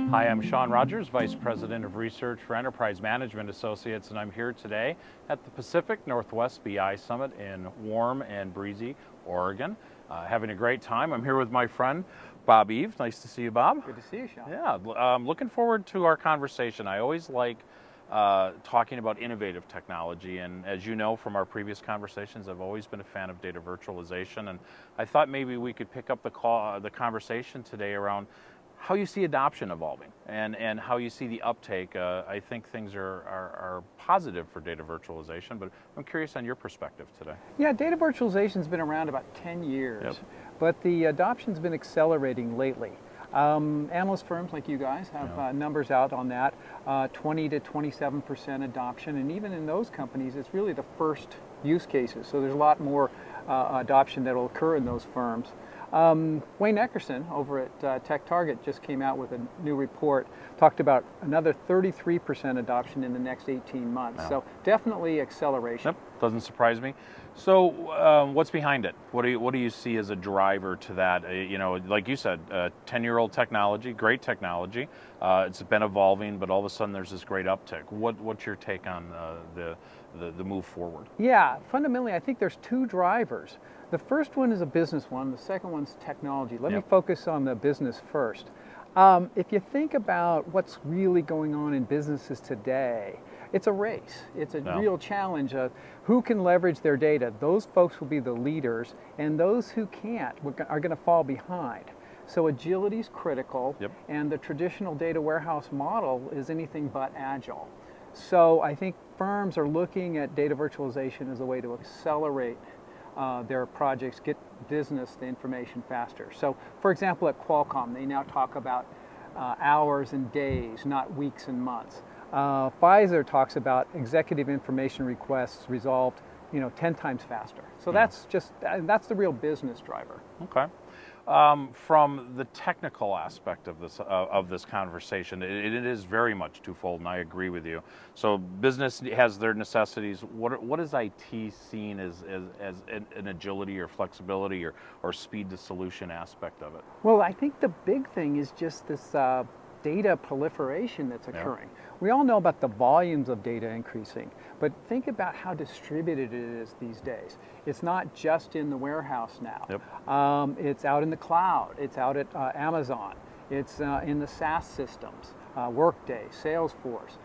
Hi, I'm Shawn Rogers, Vice President of Research for Enterprise Management Associates, and I'm here today at the Pacific Northwest BI Summit in warm and breezy Oregon. Having a great time. I'm here with my friend, Bob Eve. Nice to see you, Bob. Good to see you, Shawn. Yeah, looking forward to our conversation. I always like talking about innovative technology, and as you know from our previous conversations, I've always been a fan of data virtualization, and I thought maybe we could pick up the conversation today around how you see adoption evolving and how you see the uptake. I think things are positive for data virtualization, but I'm curious on your perspective today. Yeah, data virtualization's been around about 10 years, Yep. but the adoption's been accelerating lately. Analyst firms like you guys have numbers out on that, 20 to 27% adoption, and even in those companies, it's really the first use cases, so there's a lot more adoption that will occur in those firms. Wayne Eckerson over at Tech Target just came out with a new report, talked about another 33% adoption in the next 18 months. Wow. So definitely acceleration. Yep, doesn't surprise me. So what's behind it? What do you see as a driver to that? You know, like you said, 10-year-old technology, great technology. It's been evolving, but all of a sudden there's this great uptick. What's your take on the move forward? Yeah, fundamentally, I think there's two drivers. The first one is a business one, the second one's technology. Let me focus on the business first. If you think about what's really going on in businesses today, it's a race. It's a real challenge of who can leverage their data. Those folks will be the leaders, and those who can't are going to fall behind. So agility is critical, and the traditional data warehouse model is anything but agile. So I think firms are looking at data virtualization as a way to accelerate their projects, get business the information faster. So for example, at Qualcomm, they now talk about hours and days, not weeks and months. Pfizer talks about executive information requests resolved 10 times faster. So that's the real business driver. Okay. From the technical aspect of this conversation, it is very much twofold, and I agree with you. So business has their necessities. What is IT seen as an agility or flexibility or speed to solution aspect of it? Well, I think the big thing is just this data proliferation that's occurring. We all know about the volumes of data increasing, but think about how distributed it is these days. It's not just in the warehouse now. It's out in the cloud. It's out at Amazon. It's in the SaaS systems, Workday, Salesforce.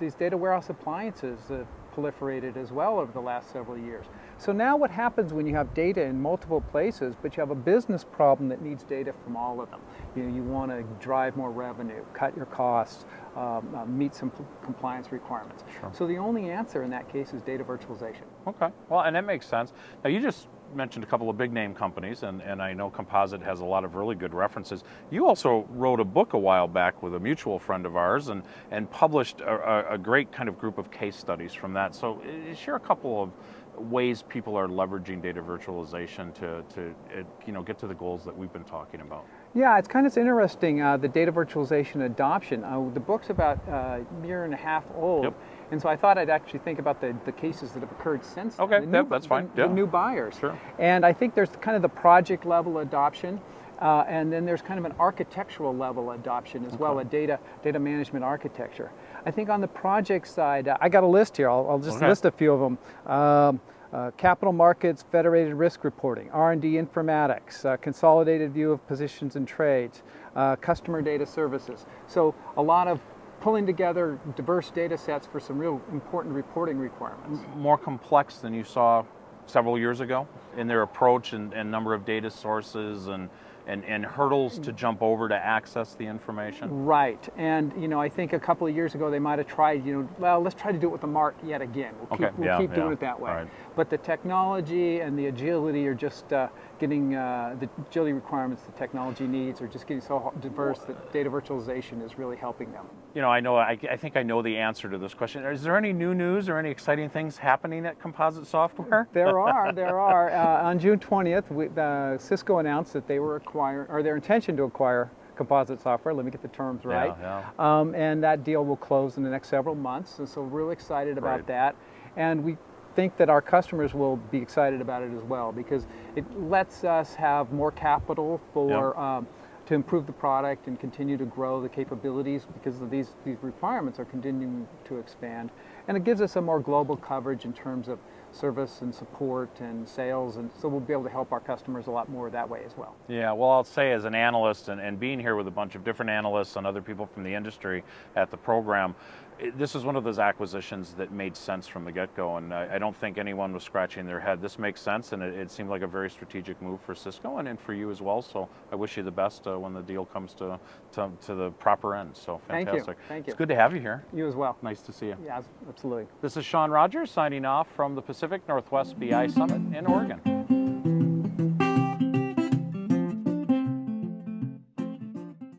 These data warehouse appliances have proliferated as well over the last several years. So now what happens when you have data in multiple places, but you have a business problem that needs data from all of them? You want to drive more revenue, cut your costs, meet some compliance requirements. Sure. So the only answer in that case is data virtualization. Okay, well, and that makes sense. Now, you just mentioned a couple of big name companies, and I know Composite has a lot of really good references. You also wrote a book a while back with a mutual friend of ours and published a great kind of group of case studies from that. So share a couple of ways people are leveraging data virtualization to get to the goals that we've been talking about. Yeah, it's kind of interesting, the data virtualization adoption. The book's about a year and a half old, and so I thought I'd actually think about the cases that have occurred since then. Okay, that's fine. The new buyers. Sure. And I think there's kind of the project level adoption, and then there's kind of an architectural level adoption as well, a data management architecture. I think on the project side, I got a list here. I'll just list a few of them. Capital markets, federated risk reporting, R&D informatics, consolidated view of positions and trades, customer data services. So a lot of pulling together diverse data sets for some real important reporting requirements. More complex than you saw several years ago in their approach and number of data sources and hurdles to jump over to access the information? Right, and I think a couple of years ago they might have tried, well, let's try to do it with the mark yet again. We'll keep doing it that way. Right. But the technology and the agility are just getting, the agility requirements the technology needs are just getting so diverse that data virtualization is really helping them. I think I know the answer to this question. Is there any new news or any exciting things happening at Composite Software? There are. On June 20th, Cisco announced that they were acquiring, or their intention to acquire Composite Software. Let me get the terms right. And that deal will close in the next several months, and so we're really excited about that. And we think that our customers will be excited about it as well, because it lets us have more capital for to improve the product and continue to grow the capabilities because of these requirements are continuing to expand. And it gives us a more global coverage in terms of service and support and sales, and so we'll be able to help our customers a lot more that way as well. Yeah, well, I'll say as an analyst and being here with a bunch of different analysts and other people from the industry at the program, this is one of those acquisitions that made sense from the get-go, and I don't think anyone was scratching their head. This makes sense, and it seemed like a very strategic move for Cisco and for you as well, so I wish you the best when the deal comes to the proper end. So fantastic. Thank you. It's good to have you here. You as well. Nice to see you. Yeah, absolutely. This is Shawn Rogers signing off from the Pacific Northwest BI Summit in Oregon.